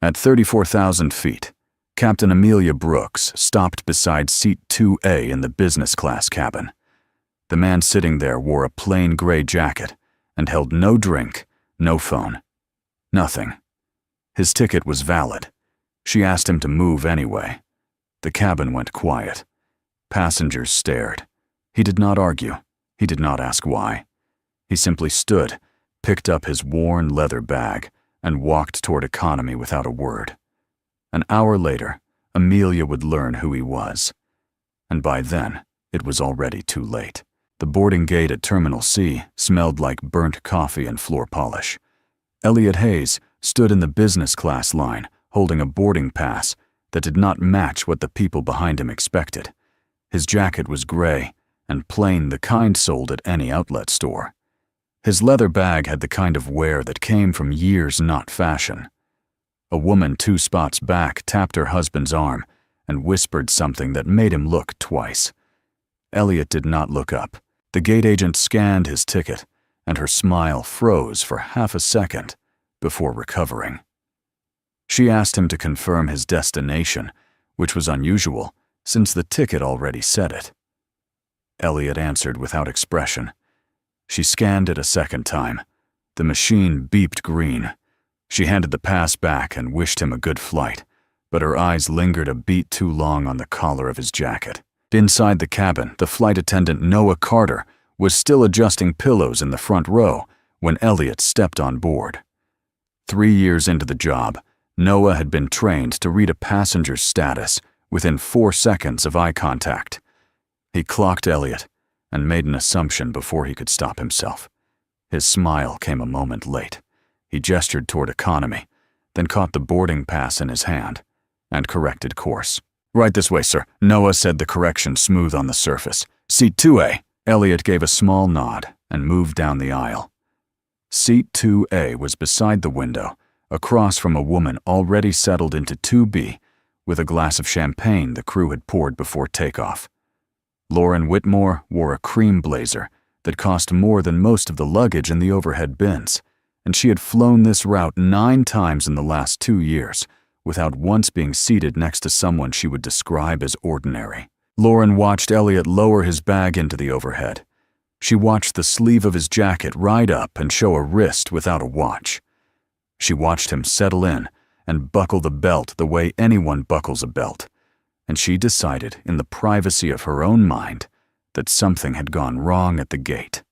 At 34,000 feet, Captain Amelia Brooks stopped beside seat 2A in the business class cabin. The man sitting there wore a plain gray jacket and held no drink, no phone. Nothing. His ticket was valid. She asked him to move anyway. The cabin went quiet. Passengers stared. He did not argue. He did not ask why. He simply stood, picked up his worn leather bag, and walked toward economy without a word. An hour later, Amelia would learn who he was. And by then, it was already too late. The boarding gate at Terminal C smelled like burnt coffee and floor polish. Elliot Hayes stood in the business class line, holding a boarding pass that did not match what the people behind him expected. His jacket was gray and plain, the kind sold at any outlet store. His leather bag had the kind of wear that came from years not fashion. A woman 2 spots back tapped her husband's arm and whispered something that made him look twice. Elliot did not look up. The gate agent scanned his ticket, and her smile froze for half a second before recovering. She asked him to confirm his destination, which was unusual since the ticket already said it. Elliot answered without expression. She scanned it a second time. The machine beeped green. She handed the pass back and wished him a good flight, but her eyes lingered a beat too long on the collar of his jacket. Inside the cabin, the flight attendant Noah Carter was still adjusting pillows in the front row when Elliot stepped on board. 3 years into the job, Noah had been trained to read a passenger's status within 4 seconds of eye contact. He clocked Elliot and made an assumption before he could stop himself. His smile came a moment late. He gestured toward economy, then caught the boarding pass in his hand and corrected course. "Right this way, sir," Noah said, the correction smooth on the surface. "Seat 2A." Elliot gave a small nod and moved down the aisle. Seat 2A was beside the window, across from a woman already settled into 2B with a glass of champagne the crew had poured before takeoff. Lauren Whitmore wore a cream blazer that cost more than most of the luggage in the overhead bins, and she had flown this route 9 times in the last 2 years without once being seated next to someone she would describe as ordinary. Lauren watched Elliot lower his bag into the overhead. She watched the sleeve of his jacket ride up and show a wrist without a watch. She watched him settle in and buckle the belt the way anyone buckles a belt, and she decided in the privacy of her own mind that something had gone wrong at the gate.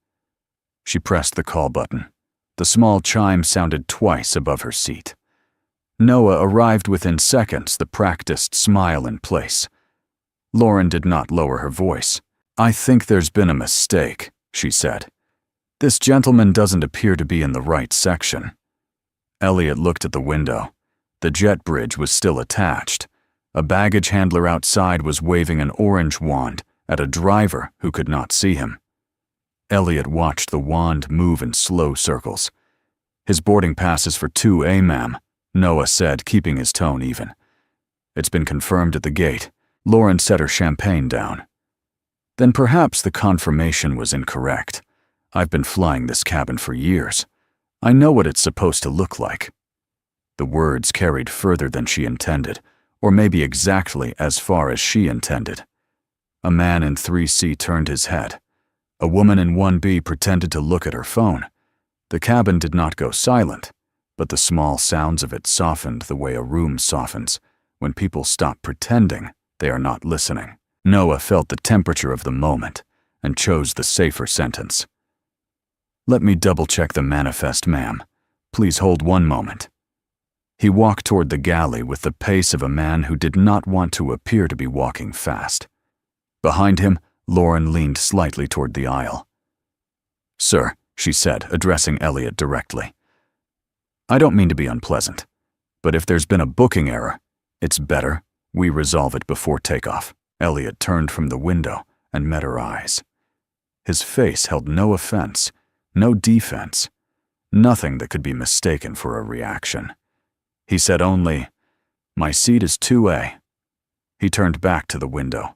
She pressed the call button. The small chime sounded twice above her seat. Noah arrived within seconds, the practiced smile in place. Lauren did not lower her voice. "I think there's been a mistake," she said. "This gentleman doesn't appear to be in the right section." Elliot looked at the window. The jet bridge was still attached. A baggage handler outside was waving an orange wand at a driver who could not see him. Elliot watched the wand move in slow circles. "His boarding pass is for 2A, ma'am," Noah said, keeping his tone even. "It's been confirmed at the gate." Lauren set her champagne down. "Then perhaps the confirmation was incorrect. I've been flying this cabin for years. I know what it's supposed to look like." The words carried further than she intended, or maybe exactly as far as she intended. A man in 3C turned his head. A woman in 1B pretended to look at her phone. The cabin did not go silent, but the small sounds of it softened the way a room softens when people stop pretending they are not listening. Noah felt the temperature of the moment and chose the safer sentence. "Let me double-check the manifest, ma'am. Please hold one moment." He walked toward the galley with the pace of a man who did not want to appear to be walking fast. Behind him, Lauren leaned slightly toward the aisle. "Sir," she said, addressing Elliot directly. "I don't mean to be unpleasant, but if there's been a booking error, it's better we resolve it before takeoff." Elliot turned from the window and met her eyes. His face held no offense, no defense, nothing that could be mistaken for a reaction. He said only, "My seat is 2A." He turned back to the window.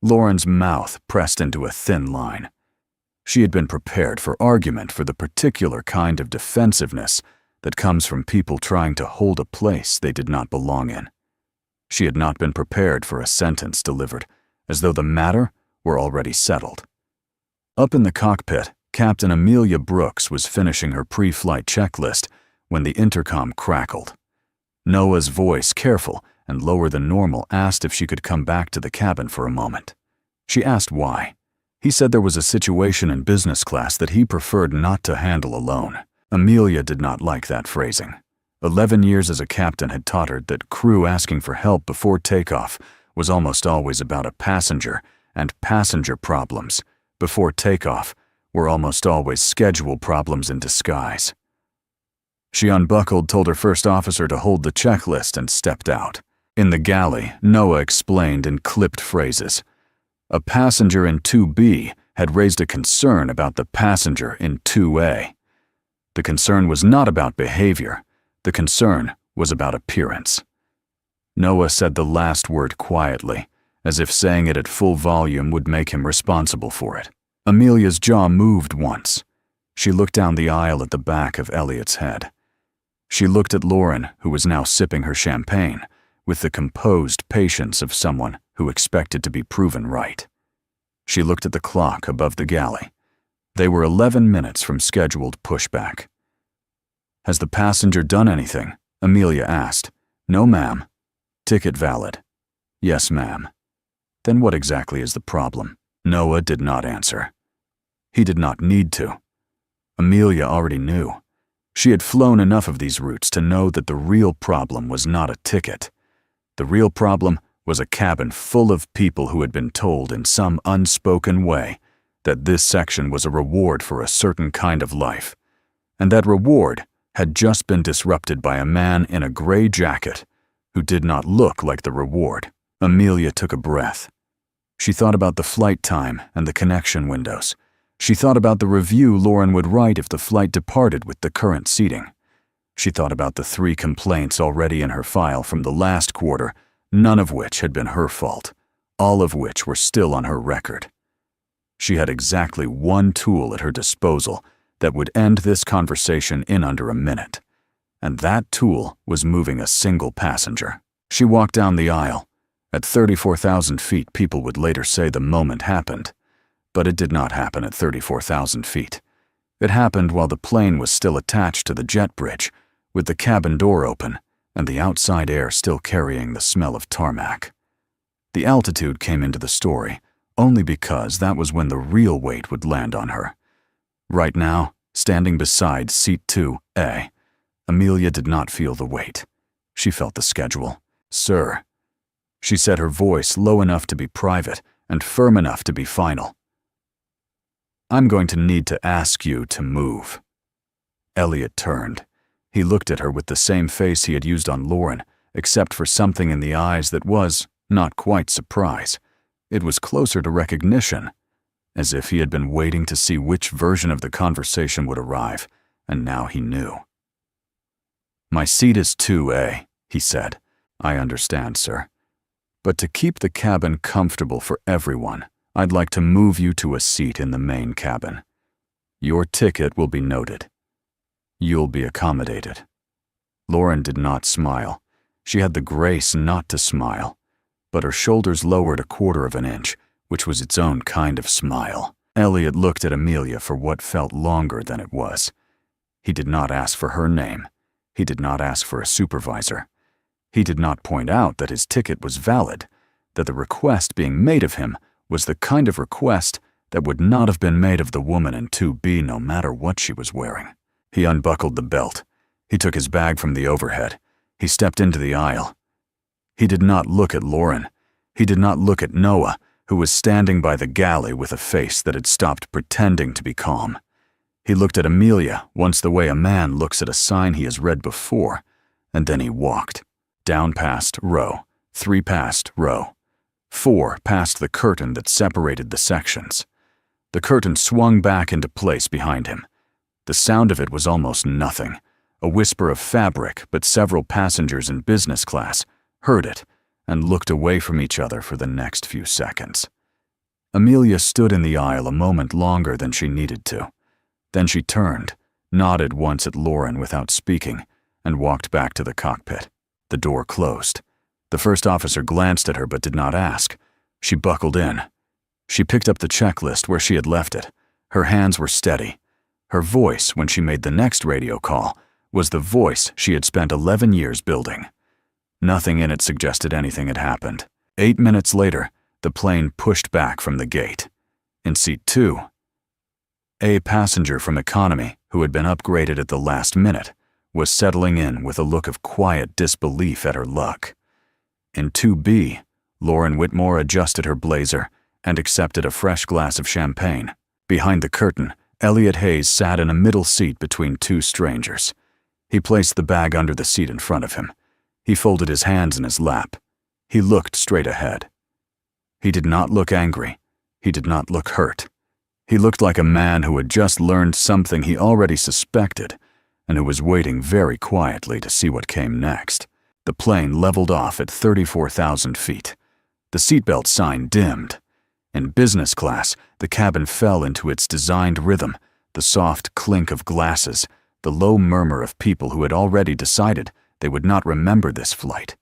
Lauren's mouth pressed into a thin line. She had been prepared for argument for the particular kind of defensiveness that comes from people trying to hold a place they did not belong in. She had not been prepared for a sentence delivered, as though the matter were already settled. Up in the cockpit, Captain Amelia Brooks was finishing her pre-flight checklist when the intercom crackled. Noah's voice, careful and lower than normal, asked if she could come back to the cabin for a moment. She asked why. He said there was a situation in business class that he preferred not to handle alone. Amelia did not like that phrasing. 11 years as a captain had taught her that crew asking for help before takeoff was almost always about a passenger, and passenger problems before takeoff were almost always schedule problems in disguise. She unbuckled, told her first officer to hold the checklist, and stepped out. In the galley, Noah explained in clipped phrases. A passenger in 2B had raised a concern about the passenger in 2A. The concern was not about behavior. The concern was about appearance. Noah said the last word quietly, as if saying it at full volume would make him responsible for it. Amelia's jaw moved once. She looked down the aisle at the back of Elliot's head. She looked at Lauren, who was now sipping her champagne, with the composed patience of someone who expected to be proven right. She looked at the clock above the galley. They were 11 minutes from scheduled pushback. Has the passenger done anything? Amelia asked. No, ma'am. Ticket valid. Yes, ma'am. Then what exactly is the problem? Noah did not answer. He did not need to. Amelia already knew. She had flown enough of these routes to know that the real problem was not a ticket. The real problem was a cabin full of people who had been told in some unspoken way that this section was a reward for a certain kind of life, and that reward had just been disrupted by a man in a gray jacket who did not look like the reward. Amelia took a breath. She thought about the flight time and the connection windows. She thought about the review Lauren would write if the flight departed with the current seating. She thought about the 3 complaints already in her file from the last quarter, none of which had been her fault, all of which were still on her record. She had exactly one tool at her disposal that would end this conversation in under a minute, and that tool was moving a single passenger. She walked down the aisle. At 34,000 feet, people would later say the moment happened, but it did not happen at 34,000 feet. It happened while the plane was still attached to the jet bridge, with the cabin door open and the outside air still carrying the smell of tarmac. The altitude came into the story only because that was when the real weight would land on her. Right now, standing beside seat 2A, Amelia did not feel the weight. She felt the schedule. Sir. She said, her voice low enough to be private and firm enough to be final. I'm going to need to ask you to move. Elliot turned. He looked at her with the same face he had used on Lauren, except for something in the eyes that was not quite surprise. It was closer to recognition, as if he had been waiting to see which version of the conversation would arrive, and now he knew. My seat is 2A, he said. I understand, sir. But to keep the cabin comfortable for everyone, I'd like to move you to a seat in the main cabin. Your ticket will be noted. You'll be accommodated. Lauren did not smile. She had the grace not to smile, but her shoulders lowered 1/4 inch, which was its own kind of smile. Elliot looked at Amelia for what felt longer than it was. He did not ask for her name. He did not ask for a supervisor. He did not point out that his ticket was valid, that the request being made of him was the kind of request that would not have been made of the woman in 2B no matter what she was wearing. He unbuckled the belt. He took his bag from the overhead. He stepped into the aisle. He did not look at Lauren. He did not look at Noah, who was standing by the galley with a face that had stopped pretending to be calm. He looked at Amelia once the way a man looks at a sign he has read before, and then he walked. Down past row, 3 past row, 4 past the curtain that separated the sections. The curtain swung back into place behind him. The sound of it was almost nothing, a whisper of fabric, but several passengers in business class heard it and looked away from each other for the next few seconds. Amelia stood in the aisle a moment longer than she needed to. Then she turned, nodded once at Lauren without speaking, and walked back to the cockpit. The door closed. The first officer glanced at her but did not ask. She buckled in. She picked up the checklist where she had left it. Her hands were steady. Her voice, when she made the next radio call, was the voice she had spent 11 years building. Nothing in it suggested anything had happened. 8 minutes later, the plane pushed back from the gate. In seat 2, a passenger from economy who had been upgraded at the last minute was settling in with a look of quiet disbelief at her luck. In 2B, Lauren Whitmore adjusted her blazer and accepted a fresh glass of champagne. Behind the curtain, Elliot Hayes sat in a middle seat between two strangers. He placed the bag under the seat in front of him. He folded his hands in his lap. He looked straight ahead. He did not look angry. He did not look hurt. He looked like a man who had just learned something he already suspected and who was waiting very quietly to see what came next. The plane leveled off at 34,000 feet. The seatbelt sign dimmed. In business class, the cabin fell into its designed rhythm, the soft clink of glasses, the low murmur of people who had already decided they would not remember this flight.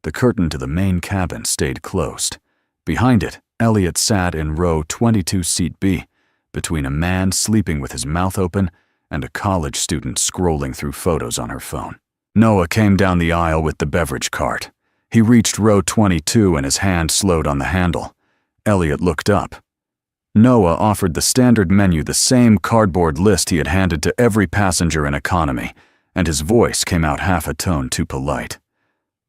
The curtain to the main cabin stayed closed. Behind it, Elliot sat in row 22 seat B, between a man sleeping with his mouth open and a college student scrolling through photos on her phone. Noah came down the aisle with the beverage cart. He reached row 22 and his hand slowed on the handle. Elliot looked up. Noah offered the standard menu, the same cardboard list he had handed to every passenger in economy, and his voice came out half a tone too polite.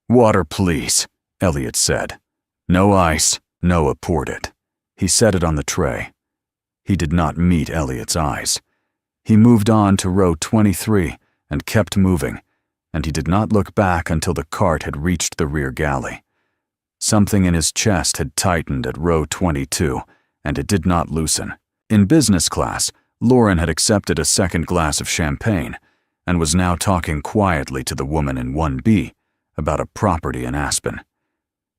"Water, please," Elliot said. "No ice." Noah poured it. He set it on the tray. He did not meet Elliot's eyes. He moved on to row 23 and kept moving, and he did not look back until the cart had reached the rear galley. Something in his chest had tightened at row 22, and it did not loosen. In business class, Lauren had accepted a second glass of champagne and was now talking quietly to the woman in 1B about a property in Aspen.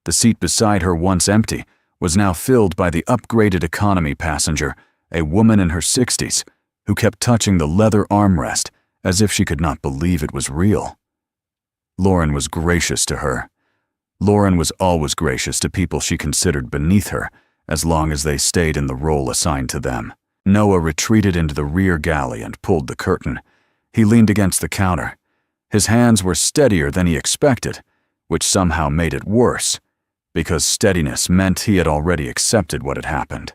The seat beside her, once empty, was now filled by the upgraded economy passenger, a woman in her 60s, who kept touching the leather armrest as if she could not believe it was real. Lauren was gracious to her. Lauren was always gracious to people she considered beneath her, as long as they stayed in the role assigned to them. Noah retreated into the rear galley and pulled the curtain. He leaned against the counter. His hands were steadier than he expected, which somehow made it worse, because steadiness meant he had already accepted what had happened.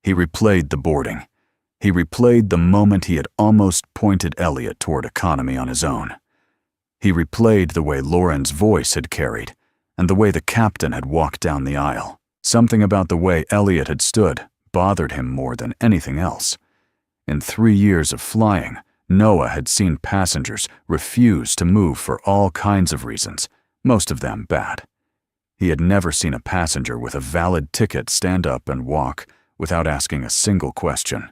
He replayed the boarding. He replayed the moment he had almost pointed Elliot toward economy on his own. He replayed the way Lauren's voice had carried, and the way the captain had walked down the aisle. Something about the way Elliot had stood bothered him more than anything else. In 3 years of flying, Noah had seen passengers refuse to move for all kinds of reasons, most of them bad. He had never seen a passenger with a valid ticket stand up and walk without asking a single question.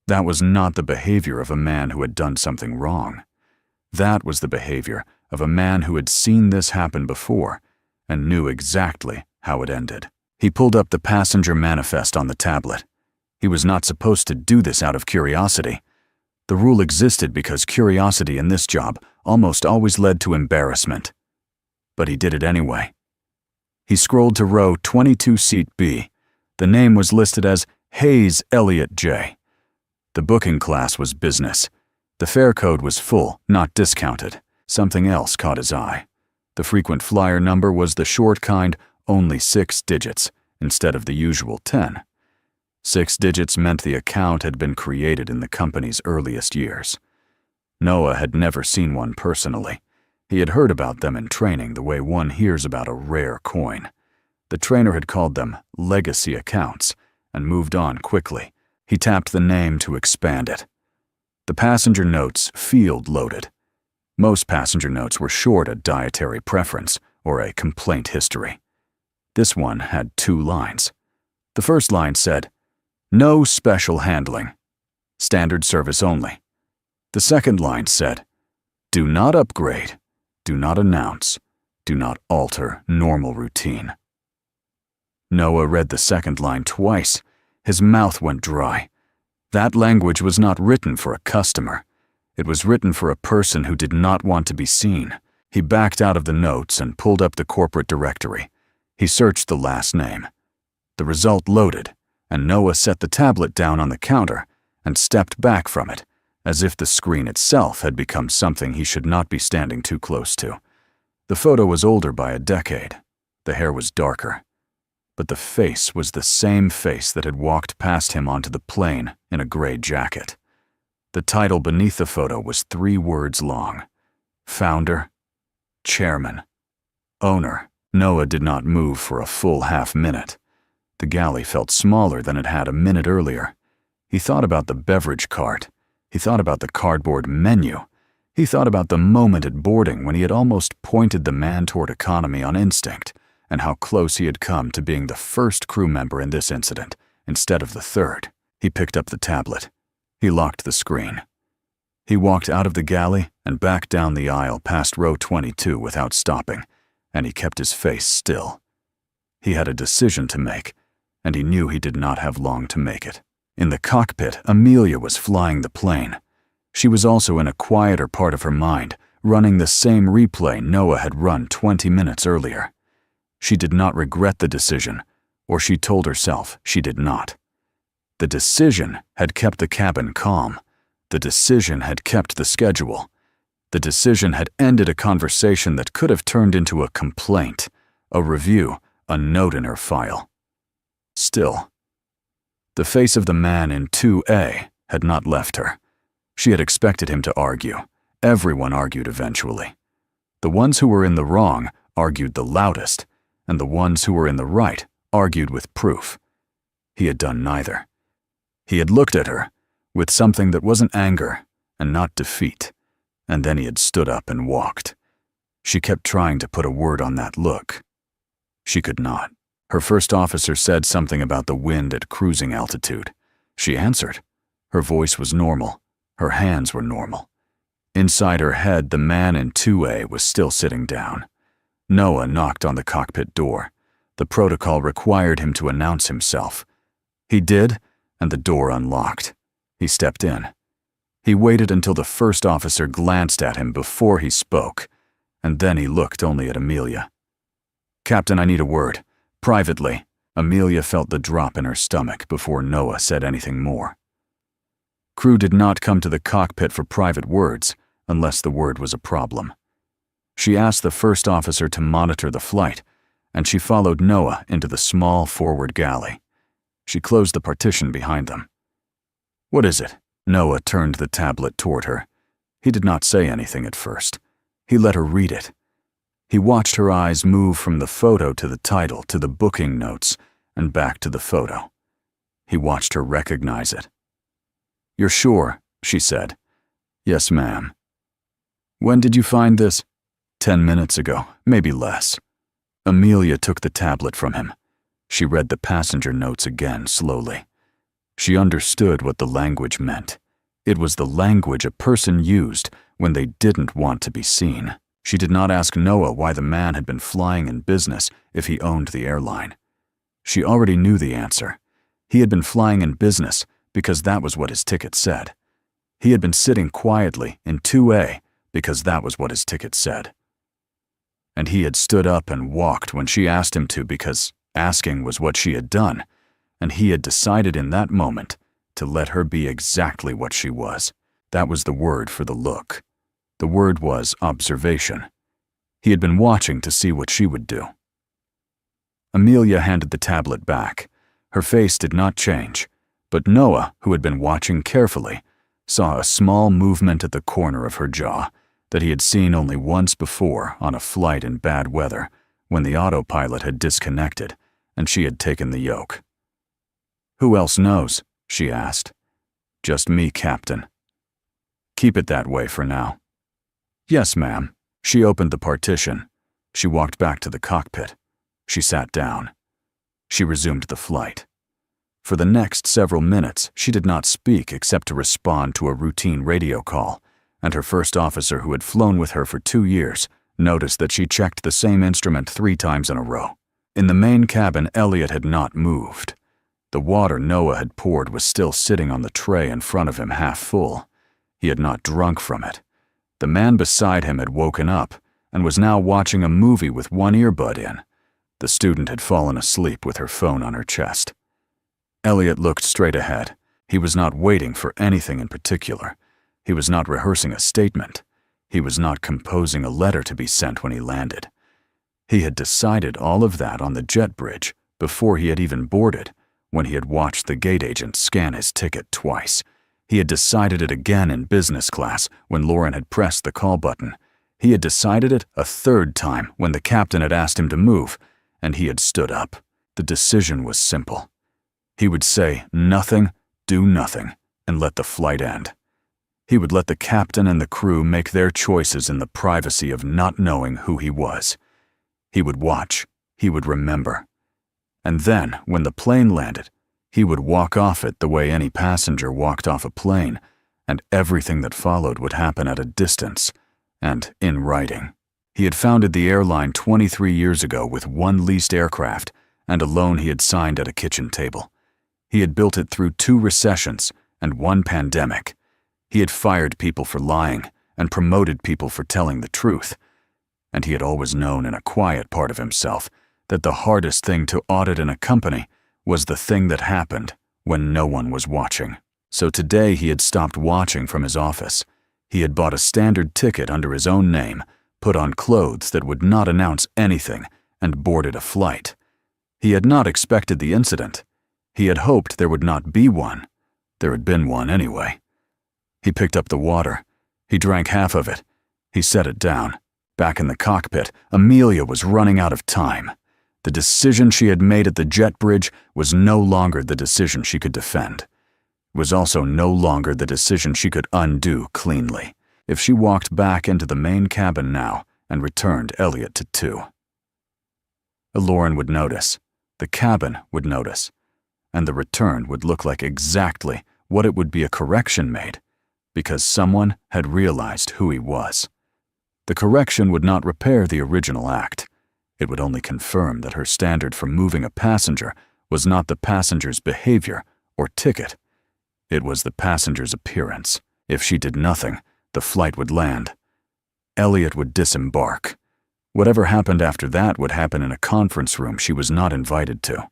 That was not the behavior of a man who had done something wrong. That was the behavior of a man who had seen this happen before and knew exactly how it ended. He pulled up the passenger manifest on the tablet. He was not supposed to do this out of curiosity. The rule existed because curiosity in this job almost always led to embarrassment. But he did it anyway. He scrolled to row 22 seat B. The name was listed as Hayes Elliot J. The booking class was business. The fare code was full, not discounted. Something else caught his eye. The frequent flyer number was the short kind, only 6 digits, instead of the usual 10. 6 digits meant the account had been created in the company's earliest years. Noah had never seen one personally. He had heard about them in training the way one hears about a rare coin. The trainer had called them legacy accounts and moved on quickly. He tapped the name to expand it. The passenger notes field-loaded. Most passenger notes were short a dietary preference or a complaint history. This one had 2 lines. The first line said, "No special handling. Standard service only." The second line said, "Do not upgrade. Do not announce. Do not alter normal routine." Noah read the second line twice. His mouth went dry. That language was not written for a customer. It was written for a person who did not want to be seen. He backed out of the notes and pulled up the corporate directory. He searched the last name. The result loaded, and Noah set the tablet down on the counter and stepped back from it, as if the screen itself had become something he should not be standing too close to. The photo was older by a decade. The hair was darker. But the face was the same face that had walked past him onto the plane in a gray jacket. The title beneath the photo was 3 words long. Founder, chairman, owner. Noah did not move for a full half-minute. The galley felt smaller than it had a minute earlier. He thought about the beverage cart. He thought about the cardboard menu. He thought about the moment at boarding when he had almost pointed the man toward economy on instinct, and how close he had come to being the first crew member in this incident, instead of the third. He picked up the tablet. He locked the screen. He walked out of the galley and back down the aisle past row 22 without stopping, and he kept his face still. He had a decision to make, and he knew he did not have long to make it. In the cockpit, Amelia was flying the plane. She was also in a quieter part of her mind, running the same replay Noah had run 20 minutes earlier. She did not regret the decision, or she told herself she did not. The decision had kept the cabin calm. The decision had kept the schedule. The decision had ended a conversation that could have turned into a complaint, a review, a note in her file. Still, the face of the man in 2A had not left her. She had expected him to argue. Everyone argued eventually. The ones who were in the wrong argued the loudest, and the ones who were in the right argued with proof. He had done neither. He had looked at her with something that wasn't anger and not defeat, and then he had stood up and walked. She kept trying to put a word on that look. She could not. Her first officer said something about the wind at cruising altitude. She answered. Her voice was normal. Her hands were normal. Inside her head, the man in 2A was still sitting down. Noah knocked on the cockpit door. The protocol required him to announce himself. He did, and the door unlocked. He stepped in. He waited until the first officer glanced at him before he spoke, and then he looked only at Amelia. "Captain, I need a word. Privately." Amelia felt the drop in her stomach before Noah said anything more. Crew did not come to the cockpit for private words unless the word was a problem. She asked the first officer to monitor the flight, and she followed Noah into the small forward galley. She closed the partition behind them. "What is it?" Noah turned the tablet toward her. He did not say anything at first. He let her read it. He watched her eyes move from the photo to the title to the booking notes and back to the photo. He watched her recognize it. "You're sure?" she said. "Yes, ma'am." "When did you find this?" 10 minutes ago, maybe less." Amelia took the tablet from him. She read the passenger notes again slowly. She understood what the language meant. It was the language a person used when they didn't want to be seen. She did not ask Noah why the man had been flying in business if he owned the airline. She already knew the answer. He had been flying in business because that was what his ticket said. He had been sitting quietly in 2A because that was what his ticket said. And he had stood up and walked when she asked him to because asking was what she had done, and he had decided in that moment to let her be exactly what she was. That was the word for the look. The word was observation. He had been watching to see what she would do. Amelia handed the tablet back. Her face did not change, but Noah, who had been watching carefully, saw a small movement at the corner of her jaw that he had seen only once before on a flight in bad weather when the autopilot had disconnected and she had taken the yoke. "Who else knows?" she asked. "Just me, Captain." "Keep it that way for now." "Yes, ma'am." She opened the partition. She walked back to the cockpit. She sat down. She resumed the flight. For the next several minutes, she did not speak except to respond to a routine radio call, and her first officer, who had flown with her for 2 years, noticed that she checked the same instrument 3 times in a row. In the main cabin, Elliot had not moved. The water Noah had poured was still sitting on the tray in front of him half full. He had not drunk from it. The man beside him had woken up and was now watching a movie with one earbud in. The student had fallen asleep with her phone on her chest. Elliot looked straight ahead. He was not waiting for anything in particular. He was not rehearsing a statement. He was not composing a letter to be sent when he landed. He had decided all of that on the jet bridge before he had even boarded, when he had watched the gate agent scan his ticket twice. He had decided it again in business class when Lauren had pressed the call button. He had decided it a third time when the captain had asked him to move, and he had stood up. The decision was simple. He would say nothing, do nothing, and let the flight end. He would let the captain and the crew make their choices in the privacy of not knowing who he was. He would watch. He would remember. And then, when the plane landed, he would walk off it the way any passenger walked off a plane, and everything that followed would happen at a distance and in writing. He had founded the airline 23 years ago with one leased aircraft and a loan he had signed at a kitchen table. He had built it through 2 recessions and 1 pandemic. He had fired people for lying and promoted people for telling the truth. And he had always known in a quiet part of himself that the hardest thing to audit in a company was the thing that happened when no one was watching. So today he had stopped watching from his office. He had bought a standard ticket under his own name, put on clothes that would not announce anything, and boarded a flight. He had not expected the incident. He had hoped there would not be one. There had been one anyway. He picked up the water. He drank half of it. He set it down. Back in the cockpit, Amelia was running out of time. The decision she had made at the jet bridge was no longer the decision she could defend. It was also no longer the decision she could undo cleanly. If she walked back into the main cabin now and returned Elliot to 2. Lauren would notice. The cabin would notice. And the return would look like exactly what it would be a correction made, because someone had realized who he was. The correction would not repair the original act. It would only confirm that her standard for moving a passenger was not the passenger's behavior or ticket. It was the passenger's appearance. If she did nothing, the flight would land. Elliot would disembark. Whatever happened after that would happen in a conference room she was not invited to.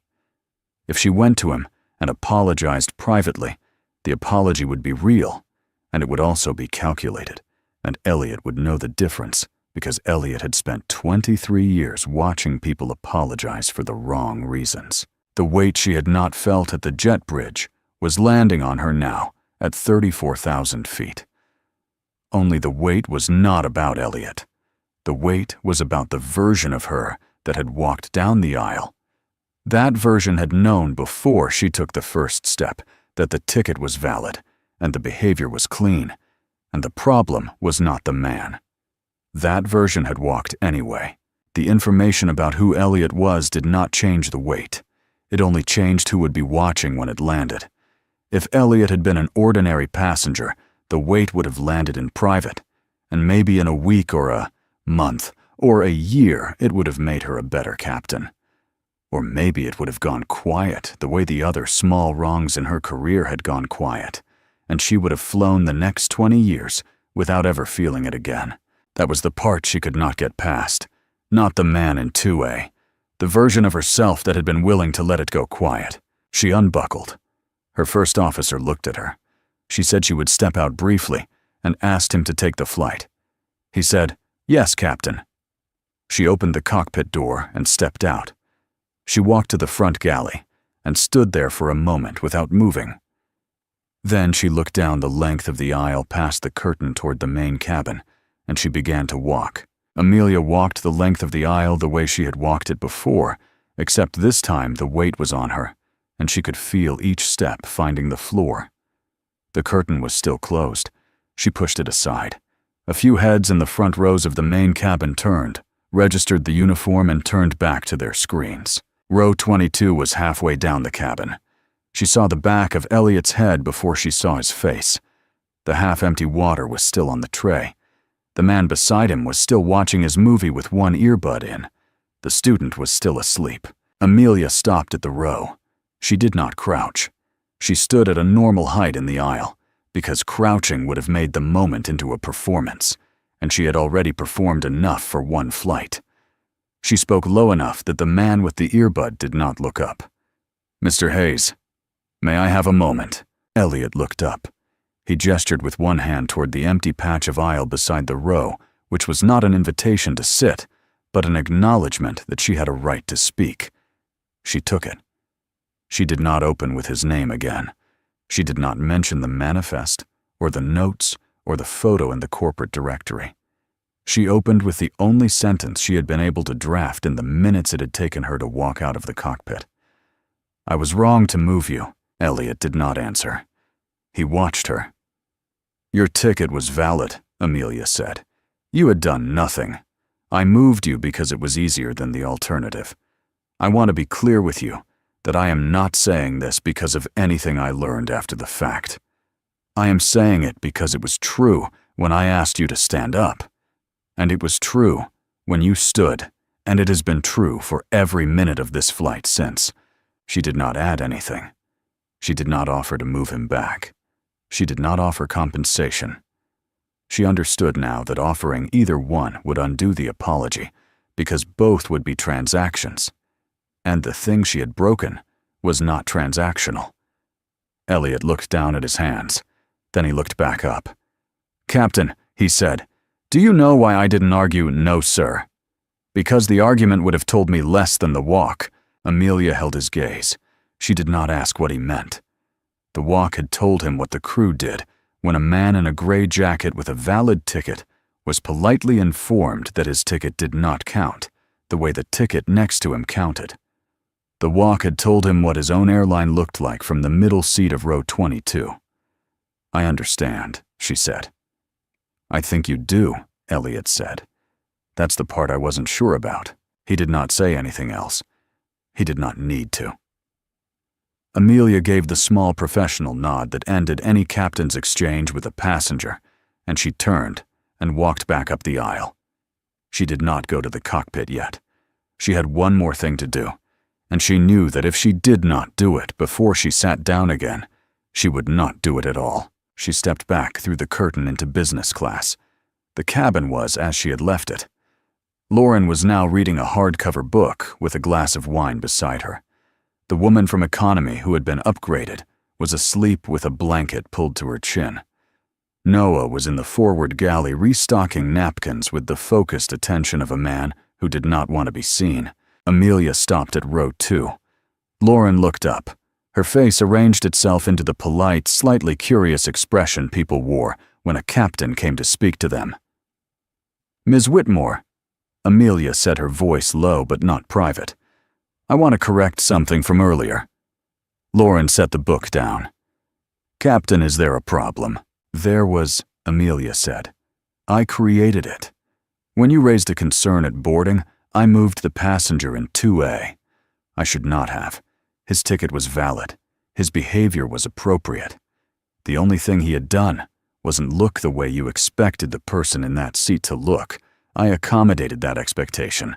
If she went to him and apologized privately, the apology would be real, and it would also be calculated, and Elliot would know the difference because Elliot had spent 23 years watching people apologize for the wrong reasons. The weight she had not felt at the jet bridge was landing on her now at 34,000 feet. Only the weight was not about Elliot. The weight was about the version of her that had walked down the aisle. That version had known before she took the first step that the ticket was valid and the behavior was clean, and the problem was not the man. That version had walked anyway. The information about who Elliot was did not change the weight. It only changed who would be watching when it landed. If Elliot had been an ordinary passenger, the weight would have landed in private, and maybe in a week or a month or a year it would have made her a better captain. Or maybe it would have gone quiet the way the other small wrongs in her career had gone quiet, and she would have flown the next 20 years without ever feeling it again. That was the part she could not get past, not the man in 2A, the version of herself that had been willing to let it go quiet. She unbuckled. Her first officer looked at her. She said she would step out briefly and asked him to take the flight. He said, "Yes, Captain." She opened the cockpit door and stepped out. She walked to the front galley and stood there for a moment without moving. Then she looked down the length of the aisle past the curtain toward the main cabin, and she began to walk. Amelia walked the length of the aisle the way she had walked it before, except this time the weight was on her, and she could feel each step finding the floor. The curtain was still closed. She pushed it aside. A few heads in the front rows of the main cabin turned, registered the uniform, and turned back to their screens. Row 22 was halfway down the cabin. She saw the back of Elliot's head before she saw his face. The half-empty water was still on the tray. The man beside him was still watching his movie with one earbud in. The student was still asleep. Amelia stopped at the row. She did not crouch. She stood at a normal height in the aisle, because crouching would have made the moment into a performance, and she had already performed enough for one flight. She spoke low enough that the man with the earbud did not look up. "Mr. Hayes, may I have a moment?" Elliot looked up. He gestured with one hand toward the empty patch of aisle beside the row, which was not an invitation to sit, but an acknowledgement that she had a right to speak. She took it. She did not open with his name again. She did not mention the manifest, or the notes, or the photo in the corporate directory. She opened with the only sentence she had been able to draft in the minutes it had taken her to walk out of the cockpit. "I was wrong to move you." Elliot did not answer. He watched her. "Your ticket was valid," Amelia said. "You had done nothing. I moved you because it was easier than the alternative. I want to be clear with you that I am not saying this because of anything I learned after the fact. I am saying it because it was true when I asked you to stand up. And it was true when you stood, and it has been true for every minute of this flight since." She did not add anything. She did not offer to move him back. She did not offer compensation. She understood now that offering either one would undo the apology, because both would be transactions. And the thing she had broken was not transactional. Elliot looked down at his hands. Then he looked back up. "Captain," he said, "do you know why I didn't argue 'no, sir'? Because the argument would have told me less than the walk." Amelia held his gaze. She did not ask what he meant. The walk had told him what the crew did when a man in a gray jacket with a valid ticket was politely informed that his ticket did not count, the way the ticket next to him counted. The walk had told him what his own airline looked like from the middle seat of row 22. "I understand," she said. "I think you do," Elliot said. "That's the part I wasn't sure about." He did not say anything else. He did not need to. Amelia gave the small professional nod that ended any captain's exchange with a passenger, and she turned and walked back up the aisle. She did not go to the cockpit yet. She had one more thing to do, and she knew that if she did not do it before she sat down again, she would not do it at all. She stepped back through the curtain into business class. The cabin was as she had left it. Lauren was now reading a hardcover book with a glass of wine beside her. The woman from economy who had been upgraded was asleep with a blanket pulled to her chin. Noah was in the forward galley restocking napkins with the focused attention of a man who did not want to be seen. Amelia stopped at row 2. Lauren looked up. Her face arranged itself into the polite, slightly curious expression people wore when a captain came to speak to them. "Ms. Whitmore," Amelia said, her voice low but not private, "I want to correct something from earlier." Lauren set the book down. "Captain, is there a problem?" "There was," Amelia said. "I created it. When you raised a concern at boarding, I moved the passenger in 2A. I should not have. His ticket was valid. His behavior was appropriate. The only thing he had done wasn't look the way you expected the person in that seat to look. I accommodated that expectation.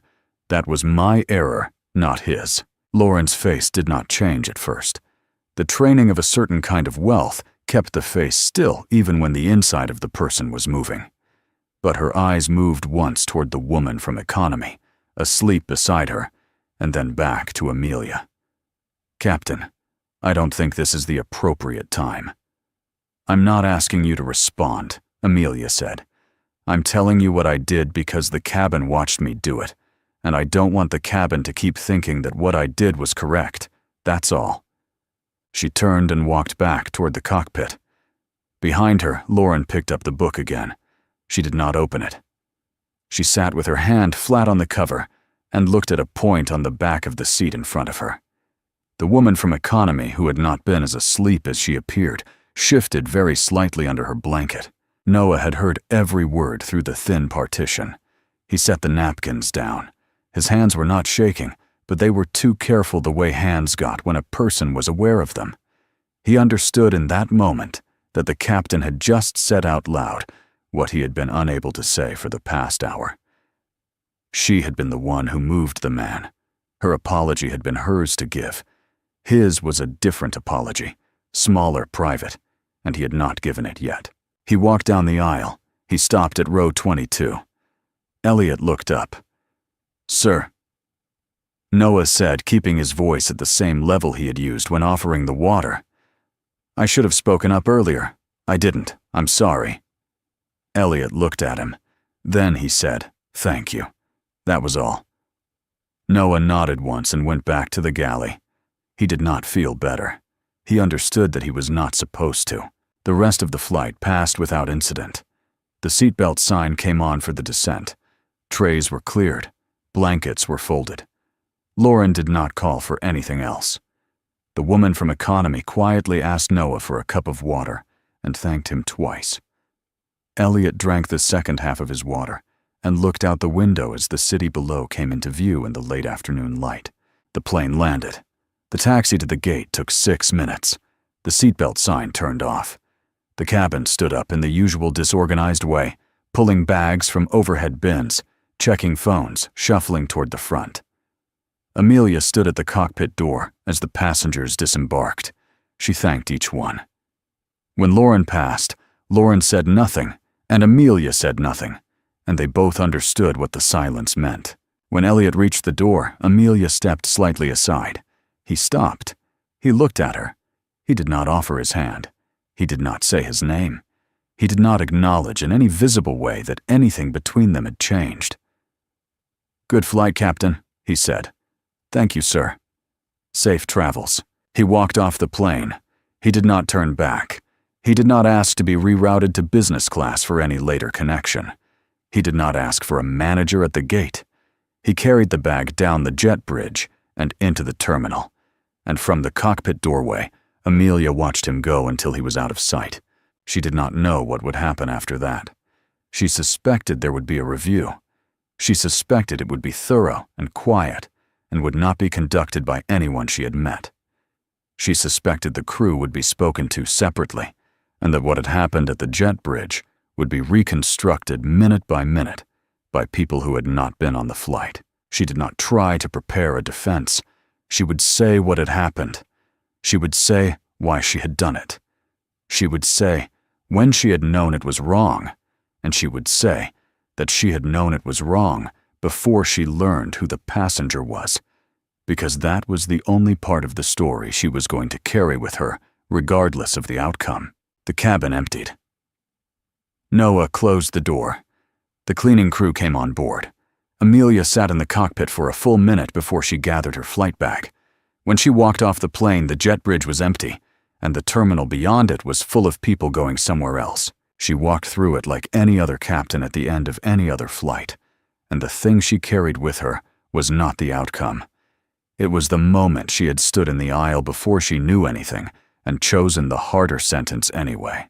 That was my error, not his." Lauren's face did not change at first. The training of a certain kind of wealth kept the face still even when the inside of the person was moving. But her eyes moved once toward the woman from economy, asleep beside her, and then back to Amelia. "Captain, I don't think this is the appropriate time." "I'm not asking you to respond," Amelia said. "I'm telling you what I did because the cabin watched me do it, and I don't want the cabin to keep thinking that what I did was correct. That's all." She turned and walked back toward the cockpit. Behind her, Lauren picked up the book again. She did not open it. She sat with her hand flat on the cover and looked at a point on the back of the seat in front of her. The woman from economy, who had not been as asleep as she appeared, shifted very slightly under her blanket. Noah had heard every word through the thin partition. He set the napkins down. His hands were not shaking, but they were too careful the way hands got when a person was aware of them. He understood in that moment that the captain had just said out loud what he had been unable to say for the past hour. She had been the one who moved the man. Her apology had been hers to give. His was a different apology, smaller, private. and he had not given it yet. He walked down the aisle. He stopped at row 22. Elliot looked up. "Sir," Noah said, keeping his voice at the same level he had used when offering the water. "I should have spoken up earlier. I didn't. I'm sorry." Elliot looked at him. Then he said, "Thank you." That was all. Noah nodded once and went back to the galley. He did not feel better. He understood that he was not supposed to. The rest of the flight passed without incident. The seatbelt sign came on for the descent. Trays were cleared. Blankets were folded. Lauren did not call for anything else. The woman from economy quietly asked Noah for a cup of water and thanked him twice. Elliot drank the second half of his water and looked out the window as the city below came into view in the late afternoon light. The plane landed. The taxi to the gate took 6 minutes. The seatbelt sign turned off. The cabin stood up in the usual disorganized way, pulling bags from overhead bins, checking phones, shuffling toward the front. Amelia stood at the cockpit door as the passengers disembarked. She thanked each one. When Lauren passed, Lauren said nothing, and Amelia said nothing, and they both understood what the silence meant. When Elliot reached the door, Amelia stepped slightly aside. He stopped. He looked at her. He did not offer his hand. He did not say his name. He did not acknowledge in any visible way that anything between them had changed. "Good flight, Captain," he said. "Thank you, sir." "Safe travels." He walked off the plane. He did not turn back. He did not ask to be rerouted to business class for any later connection. He did not ask for a manager at the gate. He carried the bag down the jet bridge and into the terminal. And from the cockpit doorway, Amelia watched him go until he was out of sight. She did not know what would happen after that. She suspected there would be a review. She suspected it would be thorough and quiet and would not be conducted by anyone she had met. She suspected the crew would be spoken to separately, and that what had happened at the jet bridge would be reconstructed minute by minute by people who had not been on the flight. She did not try to prepare a defense. She would say what had happened. She would say why she had done it. She would say when she had known it was wrong, and she would say that she had known it was wrong before she learned who the passenger was, because that was the only part of the story she was going to carry with her, regardless of the outcome. The cabin emptied. Noah closed the door. The cleaning crew came on board. Amelia sat in the cockpit for a full minute before she gathered her flight bag. When she walked off the plane, the jet bridge was empty, and the terminal beyond it was full of people going somewhere else. She walked through it like any other captain at the end of any other flight, and the thing she carried with her was not the outcome. It was the moment she had stood in the aisle before she knew anything and chosen the harder sentence anyway.